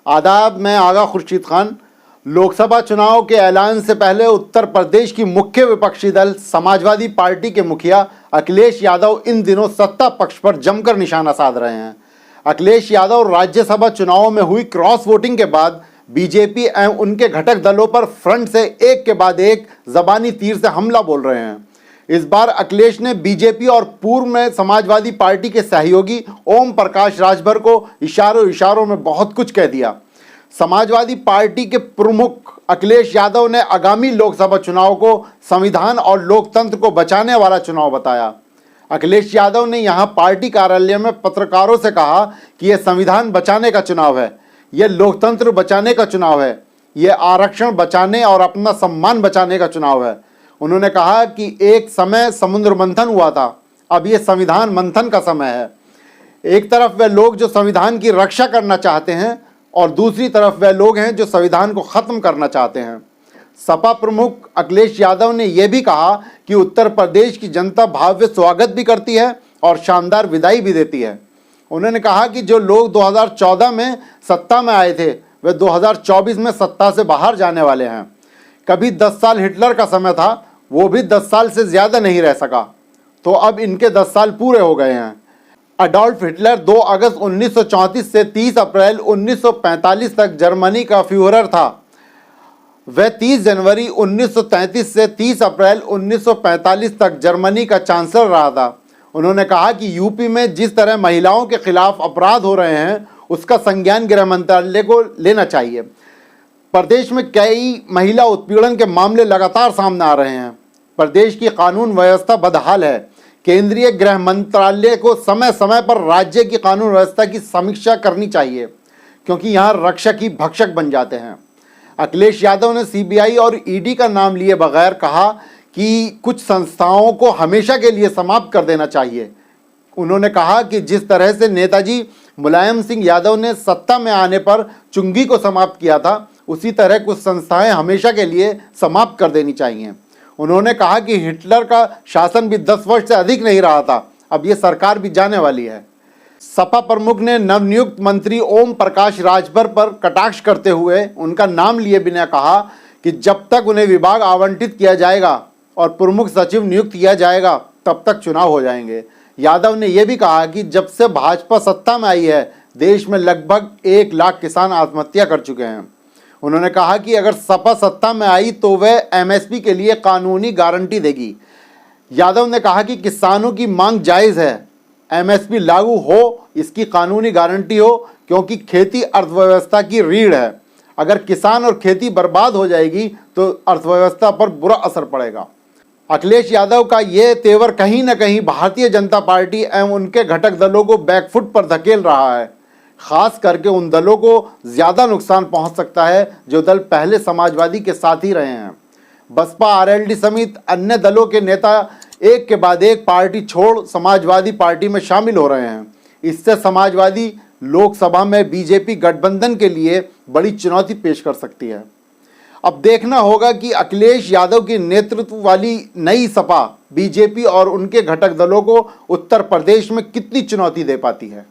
आदाब, मैं आगा खुर्शीद खान। लोकसभा चुनाव के ऐलान से पहले उत्तर प्रदेश की मुख्य विपक्षी दल समाजवादी पार्टी के मुखिया अखिलेश यादव इन दिनों सत्ता पक्ष पर जमकर निशाना साध रहे हैं। अखिलेश यादव राज्यसभा चुनावों में हुई क्रॉस वोटिंग के बाद बीजेपी एवं उनके घटक दलों पर फ्रंट से एक के बाद एक जबानी तीर से हमला बोल रहे हैं। इस बार अखिलेश ने बीजेपी और पूर्व में समाजवादी पार्टी के सहयोगी ओम प्रकाश राजभर को इशारों में बहुत कुछ कह दिया। समाजवादी पार्टी के प्रमुख अखिलेश यादव ने आगामी लोकसभा चुनाव को संविधान और लोकतंत्र को बचाने वाला चुनाव बताया। अखिलेश यादव ने यहां पार्टी कार्यालय में पत्रकारों से कहा कि यह संविधान बचाने का चुनाव है, यह लोकतंत्र बचाने का चुनाव है, यह आरक्षण बचाने और अपना सम्मान बचाने का चुनाव है। उन्होंने कहा कि एक समय समुद्र मंथन हुआ था, अब यह संविधान मंथन का समय है। एक तरफ वे लोग जो संविधान की रक्षा करना चाहते हैं और दूसरी तरफ वे लोग हैं जो संविधान को ख़त्म करना चाहते हैं। सपा प्रमुख अखिलेश यादव ने यह भी कहा कि उत्तर प्रदेश की जनता भव्य स्वागत भी करती है और शानदार विदाई भी देती है। उन्होंने कहा कि जो लोग 2014 में सत्ता में आए थे वे 2024 में सत्ता से बाहर जाने वाले हैं। कभी 10 साल हिटलर का समय था, वो भी 10 साल से ज़्यादा नहीं रह सका, तो अब इनके 10 साल पूरे हो गए हैं। अडॉल्फ हिटलर 2 अगस्त 1934 से 30 अप्रैल 1945 तक जर्मनी का फ्यूहरर था। वह 30 जनवरी 1933 से 30 अप्रैल 1945 तक जर्मनी का चांसलर रहा था। उन्होंने कहा कि यूपी में जिस तरह महिलाओं के खिलाफ अपराध हो रहे हैं उसका संज्ञान गृह मंत्रालय को लेना चाहिए। प्रदेश में कई महिला उत्पीड़न के मामले लगातार सामने आ रहे हैं। प्रदेश की कानून व्यवस्था बदहाल है। केंद्रीय गृह मंत्रालय को समय समय पर राज्य की कानून व्यवस्था की समीक्षा करनी चाहिए, क्योंकि यहाँ रक्षक ही भक्षक बन जाते हैं। अखिलेश यादव ने सीबीआई और ईडी का नाम लिए बगैर कहा कि कुछ संस्थाओं को हमेशा के लिए समाप्त कर देना चाहिए। उन्होंने कहा कि जिस तरह से नेताजी मुलायम सिंह यादव ने सत्ता में आने पर चुंगी को समाप्त किया था, उसी तरह कुछ संस्थाएं हमेशा के लिए समाप्त कर देनी चाहिए। उन्होंने कहा कि हिटलर का शासन भी 10 वर्ष से अधिक नहीं रहा था, अब ये सरकार भी जाने वाली है। सपा प्रमुख ने नवनियुक्त मंत्री ओम प्रकाश राजभर पर कटाक्ष करते हुए उनका नाम लिए बिना कहा कि जब तक उन्हें विभाग आवंटित किया जाएगा और प्रमुख सचिव नियुक्त किया जाएगा तब तक चुनाव हो जाएंगे। यादव ने यह भी कहा कि जब से भाजपा सत्ता में आई है देश में लगभग 1 लाख किसान आत्महत्या कर चुके हैं। उन्होंने कहा कि अगर सपा सत्ता में आई तो वह एमएसपी के लिए कानूनी गारंटी देगी। यादव ने कहा कि किसानों की मांग जायज़ है, एमएसपी लागू हो, इसकी कानूनी गारंटी हो, क्योंकि खेती अर्थव्यवस्था की रीढ़ है। अगर किसान और खेती बर्बाद हो जाएगी तो अर्थव्यवस्था पर बुरा असर पड़ेगा। अखिलेश यादव का ये तेवर कहीं न कहीं भारतीय जनता पार्टी एवं उनके घटक दलों को बैकफुट पर धकेल रहा है। खास करके उन दलों को ज़्यादा नुकसान पहुंच सकता है जो दल पहले समाजवादी के साथ ही रहे हैं। बसपा, आरएलडी समेत अन्य दलों के नेता एक के बाद एक पार्टी छोड़ समाजवादी पार्टी में शामिल हो रहे हैं। इससे समाजवादी लोकसभा में बीजेपी गठबंधन के लिए बड़ी चुनौती पेश कर सकती है। अब देखना होगा कि अखिलेश यादव की नेतृत्व वाली नई सपा बीजेपी और उनके घटक दलों को उत्तर प्रदेश में कितनी चुनौती दे पाती है।